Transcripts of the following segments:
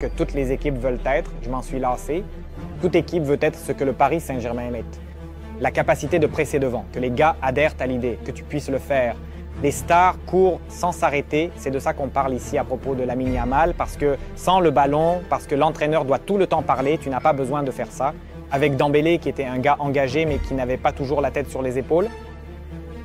Que toutes les équipes veulent être, je m'en suis lassé. Toute équipe veut être ce que le Paris Saint-Germain est. La capacité de presser devant, que les gars adhèrent à l'idée, que tu puisses le faire. Les stars courent sans s'arrêter, c'est de ça qu'on parle ici à propos de Lamine Yamal, parce que sans le ballon, parce que l'entraîneur doit tout le temps parler, tu n'as pas besoin de faire ça. Avec Dembélé qui était un gars engagé mais qui n'avait pas toujours la tête sur les épaules.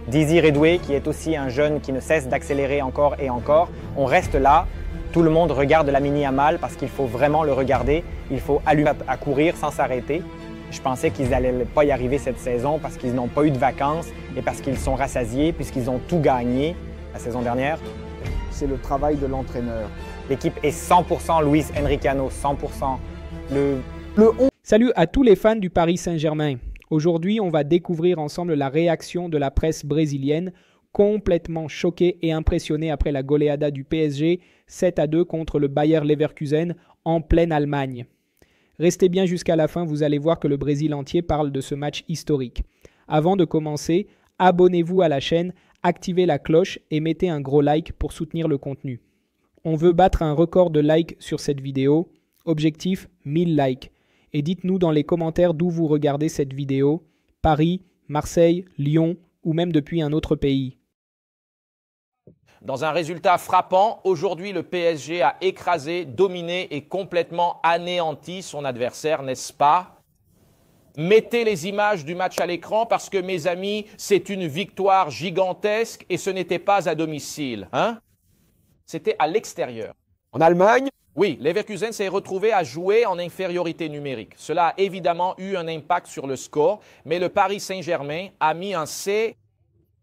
Désiré Doué qui est aussi un jeune qui ne cesse d'accélérer encore et encore. On reste là. Tout le monde regarde Lamine Yamal parce qu'il faut vraiment le regarder. Il faut allumer à courir sans s'arrêter. Je pensais qu'ils n'allaient pas y arriver cette saison parce qu'ils n'ont pas eu de vacances et parce qu'ils sont rassasiés puisqu'ils ont tout gagné la saison dernière. C'est le travail de l'entraîneur. L'équipe est 100% Luis Enriquano, 100%. Salut à tous les fans du Paris Saint-Germain. Aujourd'hui, on va découvrir ensemble la réaction de la presse brésilienne, complètement choquée et impressionnée après la goleada du PSG 7-2 contre le Bayer Leverkusen en pleine Allemagne. Restez bien jusqu'à la fin, vous allez voir que le Brésil entier parle de ce match historique. Avant de commencer, abonnez-vous à la chaîne, activez la cloche et mettez un gros like pour soutenir le contenu. On veut battre un record de likes sur cette vidéo. Objectif 1000 likes. Et dites-nous dans les commentaires d'où vous regardez cette vidéo. Paris, Marseille, Lyon ou même depuis un autre pays. Dans un résultat frappant, aujourd'hui le PSG a écrasé, dominé et complètement anéanti son adversaire, n'est-ce pas? Mettez les images du match à l'écran parce que mes amis, c'est une victoire gigantesque et ce n'était pas à domicile. Hein? C'était à l'extérieur. En Allemagne? Oui, Leverkusen s'est retrouvé à jouer en infériorité numérique. Cela a évidemment eu un impact sur le score, mais le Paris Saint-Germain a mis un C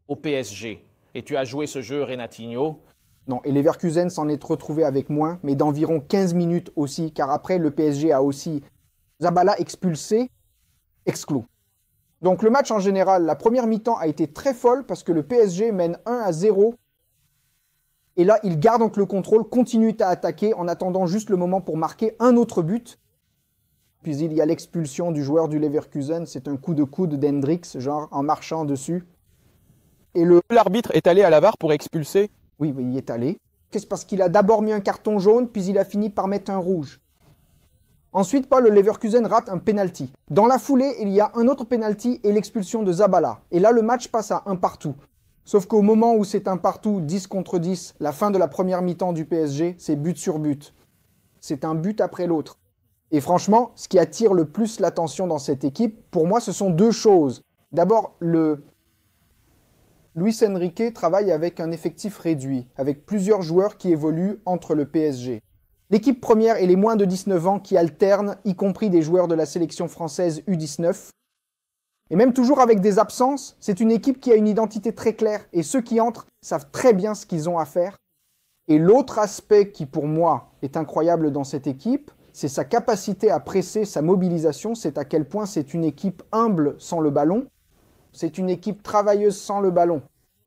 au PSG. Et tu as joué ce jeu, Renatinho? Non, et Leverkusen s'en est retrouvé avec moins, mais d'environ 15 minutes aussi, car après, le PSG a aussi Zabala expulsé, exclu. Donc le match en général, la première mi-temps a été très folle parce que le PSG mène 1-0. Et là, il garde donc le contrôle, continue à attaquer en attendant juste le moment pour marquer un autre but. Puis il y a l'expulsion du joueur du Leverkusen, c'est un coup de coude d'Hendrix, genre en marchant dessus. Et l'arbitre est allé à la VAR pour expulser? Oui, il y est allé. C'est parce qu'il a d'abord mis un carton jaune, puis il a fini par mettre un rouge. Ensuite, le Leverkusen rate un penalty. Dans la foulée, il y a un autre penalty et l'expulsion de Zabala. Et là, le match passe à un partout. Sauf qu'au moment où c'est un partout, 10 contre 10, la fin de la première mi-temps du PSG, c'est but sur but. C'est un but après l'autre. Et franchement, ce qui attire le plus l'attention dans cette équipe, pour moi, ce sont deux choses. D'abord, Luis Enrique travaille avec un effectif réduit, avec plusieurs joueurs qui évoluent entre le PSG. L'équipe première et les moins de 19 ans qui alternent, y compris des joueurs de la sélection française U19. Et même toujours avec des absences, c'est une équipe qui a une identité très claire et ceux qui entrent savent très bien ce qu'ils ont à faire. Et l'autre aspect qui pour moi est incroyable dans cette équipe, c'est sa capacité à presser, sa mobilisation, c'est à quel point c'est une équipe humble sans le ballon. C'est une équipe travailleuse sans le ballon.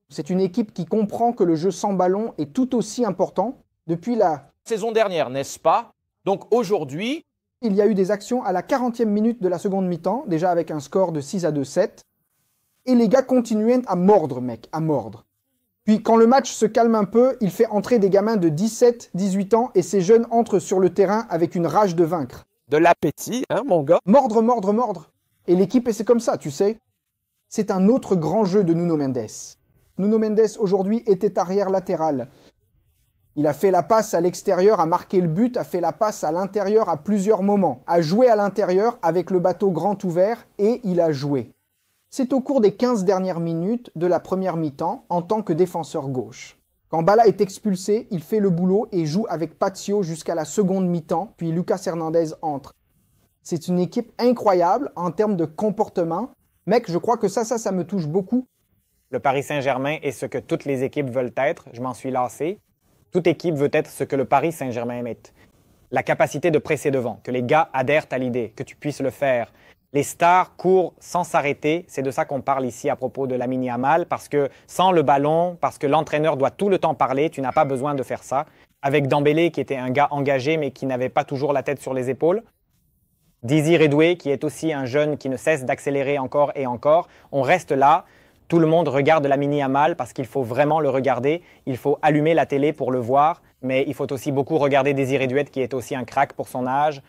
C'est une équipe qui comprend que le jeu sans ballon est tout aussi important depuis la saison dernière, n'est-ce pas? Donc aujourd'hui, il y a eu des actions à la 40e minute de la seconde mi-temps, déjà avec un score de 6-2-7. Et les gars continuaient à mordre, mec, à mordre. Puis quand le match se calme un peu, il fait entrer des gamins de 17, 18 ans et ces jeunes entrent sur le terrain avec une rage de vaincre. De l'appétit, hein, mon gars? Mordre, mordre, mordre. Et l'équipe, c'est comme ça, tu sais. C'est un autre grand jeu de Nuno Mendes. Nuno Mendes, aujourd'hui, était arrière latéral. Il a fait la passe à l'extérieur, a marqué le but, a fait la passe à l'intérieur à plusieurs moments, a joué à l'intérieur avec le bateau grand ouvert et il a joué. C'est au cours des 15 dernières minutes de la première mi-temps en tant que défenseur gauche. Quand Bala est expulsé, il fait le boulot et joue avec Patio jusqu'à la seconde mi-temps, puis Lucas Hernandez entre. C'est une équipe incroyable en termes de comportement. Mec, je crois que ça me touche beaucoup. Le Paris Saint-Germain est ce que toutes les équipes veulent être, je m'en suis lassé. Toute équipe veut être ce que le Paris Saint-Germain est. La capacité de presser devant, que les gars adhèrent à l'idée, que tu puisses le faire. Les stars courent sans s'arrêter, c'est de ça qu'on parle ici à propos de Lamine Yamal, parce que sans le ballon, parce que l'entraîneur doit tout le temps parler, tu n'as pas besoin de faire ça. Avec Dembélé qui était un gars engagé mais qui n'avait pas toujours la tête sur les épaules. Désiré Doué qui est aussi un jeune qui ne cesse d'accélérer encore et encore. On reste là. Tout le monde regarde Lamine Yamal parce qu'il faut vraiment le regarder. Il faut allumer la télé pour le voir. mais il faut aussi beaucoup regarder Désiré Douet, qui est aussi un crack pour son âge.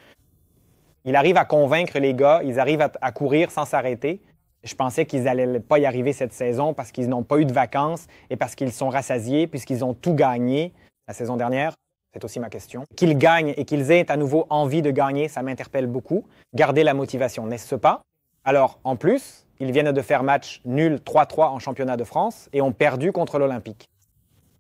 Il arrive à convaincre les gars, ils arrivent à courir sans s'arrêter. Je pensais qu'ils n'allaient pas y arriver cette saison parce qu'ils n'ont pas eu de vacances et parce qu'ils sont rassasiés puisqu'ils ont tout gagné la saison dernière. C'est aussi ma question. Qu'ils gagnent et qu'ils aient à nouveau envie de gagner, ça m'interpelle beaucoup. Garder la motivation, n'est-ce pas? Alors, en plus, ils viennent de faire match nul 3-3 en championnat de France et ont perdu contre l'Olympique.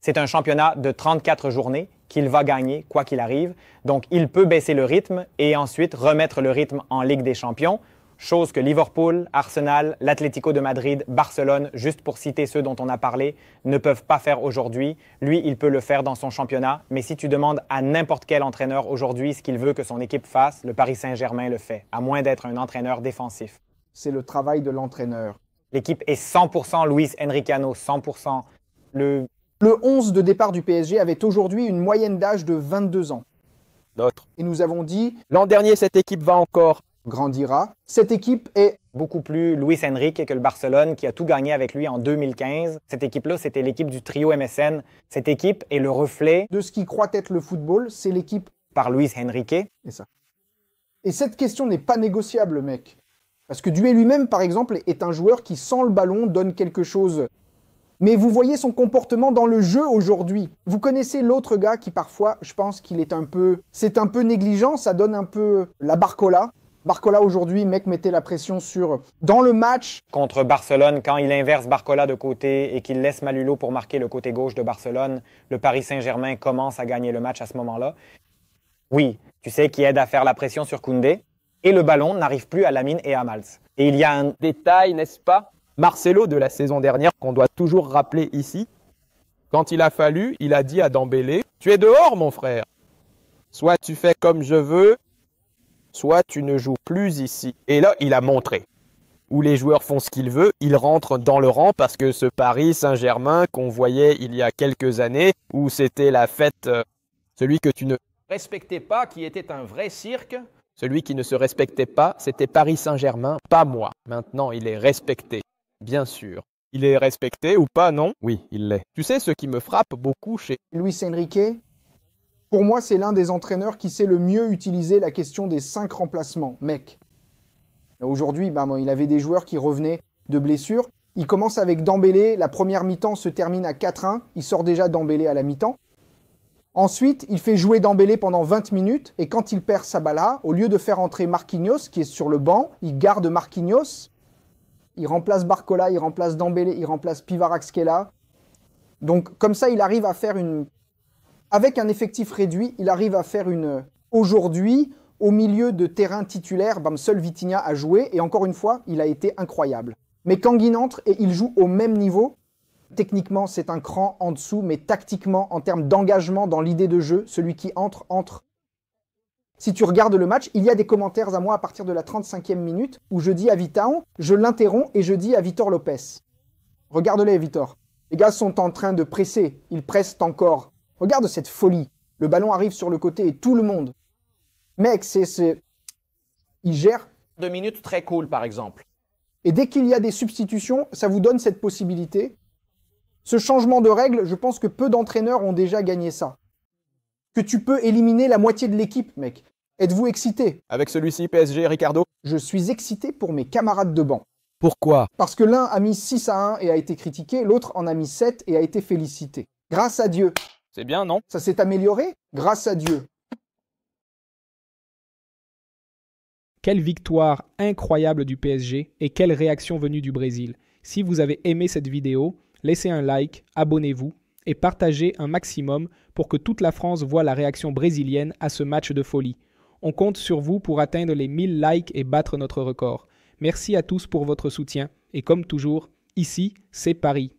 C'est un championnat de 34 journées qu'il va gagner, quoi qu'il arrive. Donc, il peut baisser le rythme et ensuite remettre le rythme en Ligue des Champions, chose que Liverpool, Arsenal, l'Atlético de Madrid, Barcelone, juste pour citer ceux dont on a parlé, ne peuvent pas faire aujourd'hui. Lui, il peut le faire dans son championnat, mais si tu demandes à n'importe quel entraîneur aujourd'hui ce qu'il veut que son équipe fasse, le Paris Saint-Germain le fait, à moins d'être un entraîneur défensif. C'est le travail de l'entraîneur. L'équipe est 100% Luis Enrique, 100%. Le 11 de départ du PSG avait aujourd'hui une moyenne d'âge de 22 ans. Notre. Et nous avons dit, L'an dernier, cette équipe va encore. grandira. Cette équipe est Beaucoup plus Luis Enrique que le Barcelone qui a tout gagné avec lui en 2015. Cette équipe-là, c'était l'équipe du trio MSN. Cette équipe est le reflet de ce qui croit être le football, c'est l'équipe. par Luis Enrique. Et ça. Et cette question n'est pas négociable, mec. Parce que Doué lui-même, par exemple, est un joueur qui, sans le ballon, donne quelque chose. Mais vous voyez son comportement dans le jeu aujourd'hui. Vous connaissez l'autre gars qui, parfois, je pense qu'il est un peu... C'est un peu négligent, ça donne un peu la Barcola. Barcola, aujourd'hui, mec, mettait la pression sur... Dans le match... Contre Barcelone, quand il inverse Barcola de côté et qu'il laisse Malulo pour marquer le côté gauche de Barcelone, le Paris Saint-Germain commence à gagner le match à ce moment-là. Oui, tu sais, qui aide à faire la pression sur Koundé. Et le ballon n'arrive plus à Lamine et à Mals. Et il y a un Détail, n'est-ce pas? Marcelo de la saison dernière, qu'on doit toujours rappeler ici. Quand il a fallu, il a dit à Dembélé, « Tu es dehors, mon frère. Soit tu fais comme je veux, soit tu ne joues plus ici. » Et là, il a montré. Où les joueurs font ce qu'ils veulent, ils rentrent dans le rang parce que ce Paris Saint-Germain qu'on voyait il y a quelques années, où c'était la fête, celui que tu ne Respectez pas, qui était un vrai cirque. Celui qui ne se respectait pas, c'était Paris Saint-Germain, pas moi. Maintenant, il est respecté, bien sûr. Il est respecté ou pas, non? Oui, il l'est. Tu sais, ce qui me frappe beaucoup chez Luis Enrique, pour moi, c'est l'un des entraîneurs qui sait le mieux utiliser la question des 5 remplacements, mec. Aujourd'hui, il avait des joueurs qui revenaient de blessures. Il commence avec Dembélé, la première mi-temps se termine à 4-1, il sort déjà Dembélé à la mi-temps. Ensuite, il fait jouer Dembélé pendant 20 minutes, et quand il perd Sabala, au lieu de faire entrer Marquinhos, qui est sur le banc, il garde Marquinhos, il remplace Barcola, il remplace Dembélé, il remplace Pivaraxkela. Donc, comme ça, il arrive à faire une... Avec un effectif réduit, il arrive à faire une... Aujourd'hui, au milieu de terrain titulaire, seul Vitinha a joué, et encore une fois, il a été incroyable. Mais Kangin entre et il joue au même niveau. Techniquement, c'est un cran en dessous, mais tactiquement, en termes d'engagement dans l'idée de jeu, celui qui entre, entre. Si tu regardes le match, il y a des commentaires à moi à partir de la 35e minute où je dis à Vitão, je l'interromps et je dis à Vitor Lopez. Regarde-les, Vitor. Les gars sont en train de presser. Ils pressent encore. Regarde cette folie. Le ballon arrive sur le côté et tout le monde. Mec, il gère. 2 minutes très cool, par exemple. Et dès qu'il y a des substitutions, ça vous donne cette possibilité. Ce changement de règle, je pense que peu d'entraîneurs ont déjà gagné ça. Que tu peux éliminer la moitié de l'équipe, mec. Êtes-vous excité? Avec celui-ci, PSG, Ricardo? Je suis excité pour mes camarades de banc. Pourquoi? Parce que l'un a mis 6-1 et a été critiqué, l'autre en a mis 7 et a été félicité. Grâce à Dieu. C'est bien, non? Ça s'est amélioré? Grâce à Dieu. Quelle victoire incroyable du PSG et quelle réaction venue du Brésil. Si vous avez aimé cette vidéo, laissez un like, abonnez-vous et partagez un maximum pour que toute la France voit la réaction brésilienne à ce match de folie. On compte sur vous pour atteindre les 1000 likes et battre notre record. Merci à tous pour votre soutien et comme toujours, ici, c'est Paris.